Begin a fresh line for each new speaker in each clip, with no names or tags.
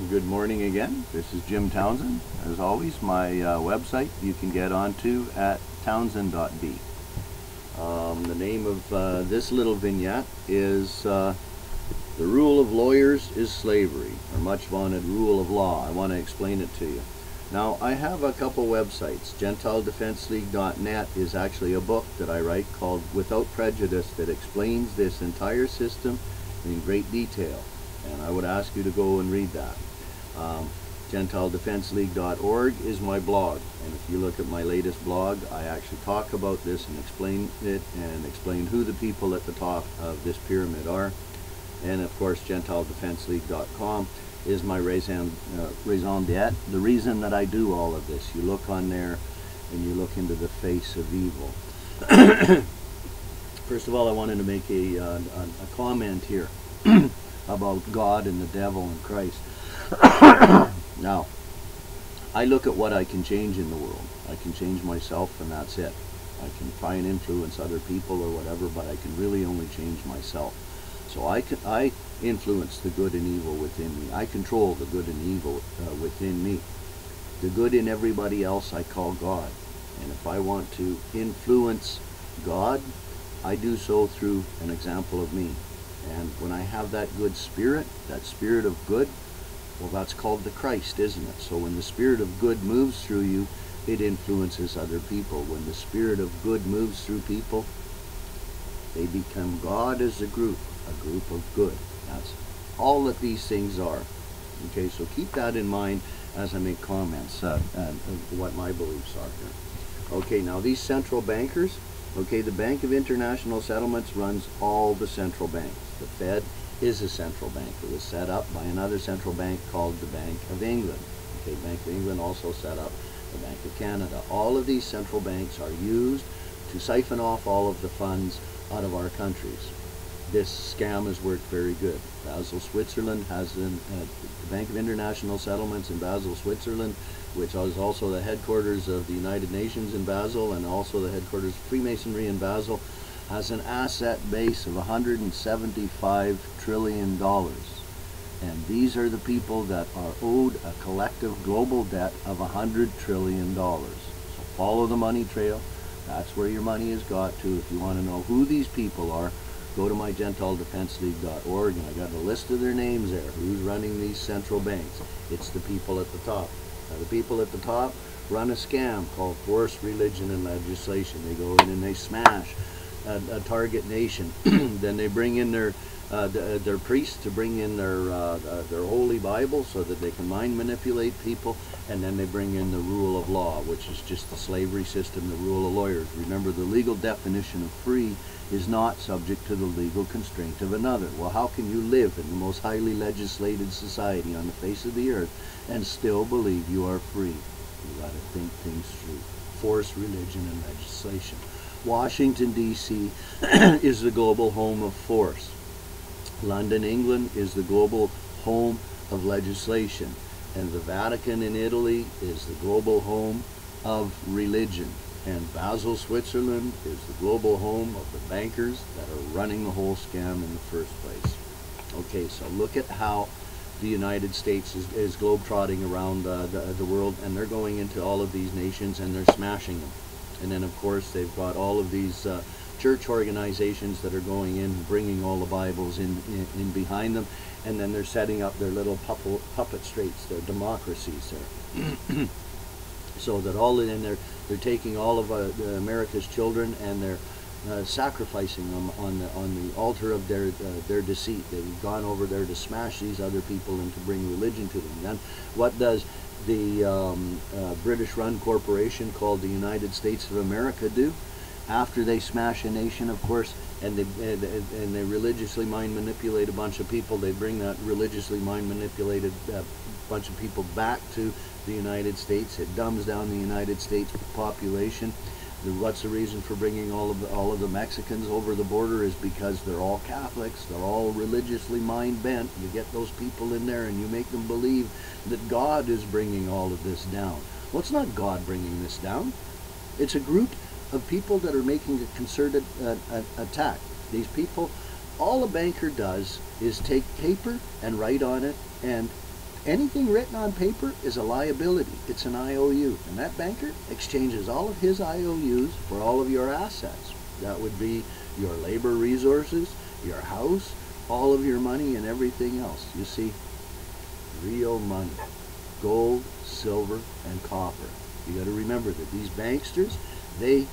Good morning again. This is Jim Townsend. As always, my website you can get onto at townsend.b. The name of this little vignette is The Rule of Lawyers is Slavery, or Much Vaunted Rule of Law. I want to explain it to you. Now, I have a couple websites. GentileDefenseLeague.net is actually a book that I write called Without Prejudice that explains this entire system in great detail. And I would ask you to go and read that. GentileDefenseLeague.org is my blog, and if you look at my latest blog, I actually talk about this and explain it and explain who the people at the top of this pyramid are. And of course, GentileDefenseLeague.com is my raison d'etre, the reason that I do all of this. You look on there and you look into the face of evil. First of all, I wanted to make a comment here about God and the devil and Christ. Now, I look at what I can change in the world. I can change myself, and that's it. I can try and influence other people or whatever, but I can really only change myself. So I influence the good and evil within me. I control the good and evil within me. The good in everybody else I call God. And if I want to influence God, I do so through an example of me. And when I have that good spirit, that spirit of good, well, that's called the Christ, isn't it? So when the spirit of good moves through you, it influences other people. When the spirit of good moves through people, they become God as a group of good. That's all that these things are. Okay, so keep that in mind as I make comments of what my beliefs are here. Okay, now these central bankers, okay, the Bank of International Settlements runs all the central banks. The Fed is a central bank. It was set up by another central bank called the Bank of England. Okay, Bank of England also set up the Bank of Canada. All of these central banks are used to siphon off all of the funds out of our countries. This scam has worked very good. Basel, Switzerland has the Bank of International Settlements in Basel, Switzerland, which is also the headquarters of the United Nations in Basel and also the headquarters of Freemasonry in Basel, has an asset base of $175 trillion. And these are the people that are owed a collective global debt of $100 trillion. So follow the money trail. That's where your money has got to. If you want to know who these people are, go to my GentileDefenseLeague.org, and I got a list of their names there. Who's running these central banks? It's the people at the top. Now, the people at the top run a scam called forced religion and legislation. They go in and they smash a target nation. Then they bring in their priests to bring in their holy Bible so that they can mind manipulate people, and then they bring in the rule of law, which is just the slavery system, the rule of lawyers. Remember, the legal definition of free is not subject to the legal constraint of another. Well, how can you live in the most highly legislated society on the face of the earth and still believe you are free? You got to think things through. Force religion and legislation. Washington, D.C. is the global home of force. London, England is the global home of legislation. And the Vatican in Italy is the global home of religion. And Basel, Switzerland is the global home of the bankers that are running the whole scam in the first place. Okay, so look at how the United States is globetrotting around the world, and they're going into all of these nations and they're smashing them. And then of course they've got all of these church organizations that are going in, bringing all the Bibles in behind them, and then they're setting up their little puppet states, their democracies there. So that all in there, they're taking all of America's children and they're sacrificing them on the altar of their deceit. They've gone over there to smash these other people and to bring religion to them. Then what does the British-run corporation called the United States of America do? After they smash a nation, of course, and they religiously mind manipulate a bunch of people, they bring that religiously mind manipulated bunch of people back to the United States. It dumbs down the United States population. What's the reason for bringing all of the Mexicans over the border is because they're all Catholics, they're all religiously mind bent. You get those people in there and you make them believe that God is bringing all of this down. Well, it's not God bringing this down. It's a group of people that are making a concerted attack. These people, all a banker does is take paper and write on it and Anything written on paper is a liability. It's an IOU. And that banker exchanges all of his IOUs for all of your assets. That would be your labor resources, your house, all of your money and everything else. You see, real money. Gold, silver, and copper. You got to remember that these banksters, they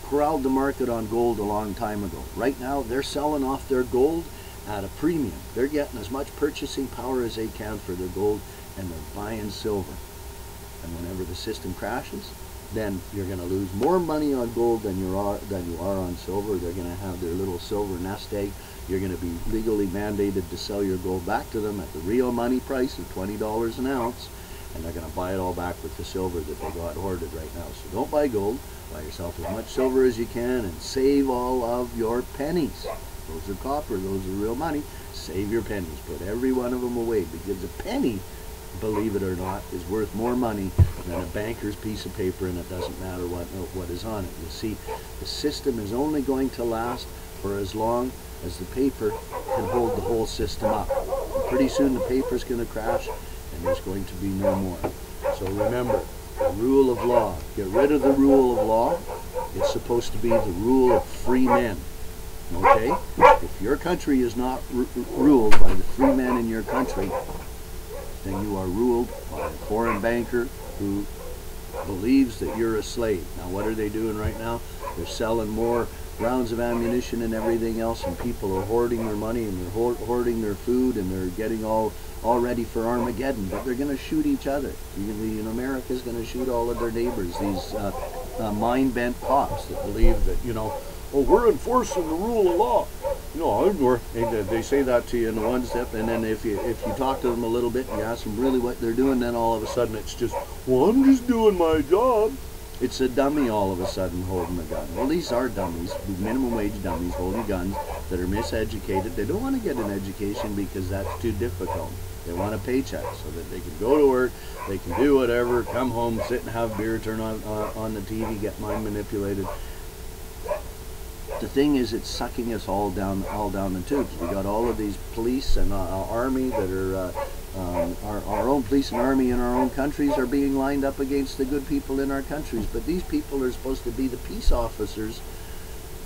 corralled the market on gold a long time ago. Right now, they're selling off their gold at a premium. They're getting as much purchasing power as they can for their gold, and they're buying silver. And whenever the system crashes, then you're going to lose more money on gold than you are on silver. They're going to have their little silver nest egg. You're going to be legally mandated to sell your gold back to them at the real money price of $20 an ounce, and they're going to buy it all back with the silver that they got hoarded right now. So don't buy gold. Buy yourself as much silver as you can and save all of your pennies. Those are copper. Those are real money. Save your pennies. Put every one of them away, because a penny, believe it or not, is worth more money than a banker's piece of paper, and it doesn't matter what is on it. You see, the system is only going to last for as long as the paper can hold the whole system up. And pretty soon the paper's going to crash, and there's going to be no more. So remember, the rule of law. Get rid of the rule of law. It's supposed to be the rule of free men. Okay? If your country is not ruled by the free men in your country, then you are ruled by a foreign banker who believes that you're a slave. Now, what are they doing right now? They're selling more rounds of ammunition and everything else, and people are hoarding their money, and they're hoarding their food, and they're getting all ready for Armageddon. But they're going to shoot each other. America's going to shoot all of their neighbors, these mind-bent cops that believe that, oh, we're enforcing the rule of law. They say that to you in the one step, and then if you talk to them a little bit and you ask them really what they're doing, then all of a sudden it's just, well, I'm just doing my job. It's a dummy all of a sudden holding a gun. Well, these are dummies, minimum wage dummies holding guns that are miseducated. They don't want to get an education because that's too difficult. They want a paycheck so that they can go to work, they can do whatever, come home, sit and have beer, turn on the TV, get mind manipulated. The thing is, it's sucking us all down the tubes. We got all of these police and army that are our own police and army in our own countries are being lined up against the good people in our countries. But these people are supposed to be the peace officers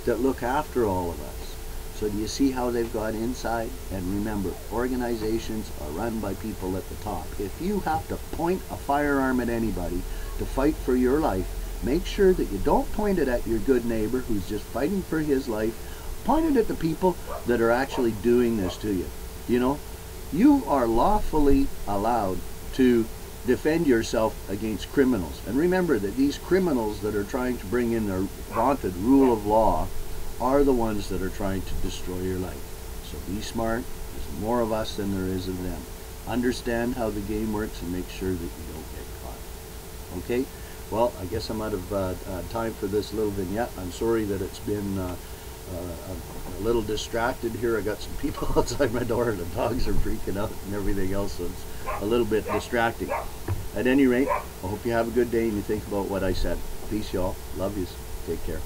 that look after all of us. So do you see how they've got inside? And remember, organizations are run by people at the top. If you have to point a firearm at anybody to fight for your life, make sure that you don't point it at your good neighbor who's just fighting for his life. Point it at the people that are actually doing this to you. You are lawfully allowed to defend yourself against criminals. And remember that these criminals that are trying to bring in their vaunted rule of law are the ones that are trying to destroy your life. So be smart. There's more of us than there is of them. Understand how the game works and make sure that you don't get caught. Okay? Well, I guess I'm out of time for this little vignette. I'm sorry that it's been a little distracted here. I got some people outside my door, and the dogs are freaking out and everything else, so it's a little bit distracting. At any rate, I hope you have a good day and you think about what I said. Peace, y'all. Love yous. Take care.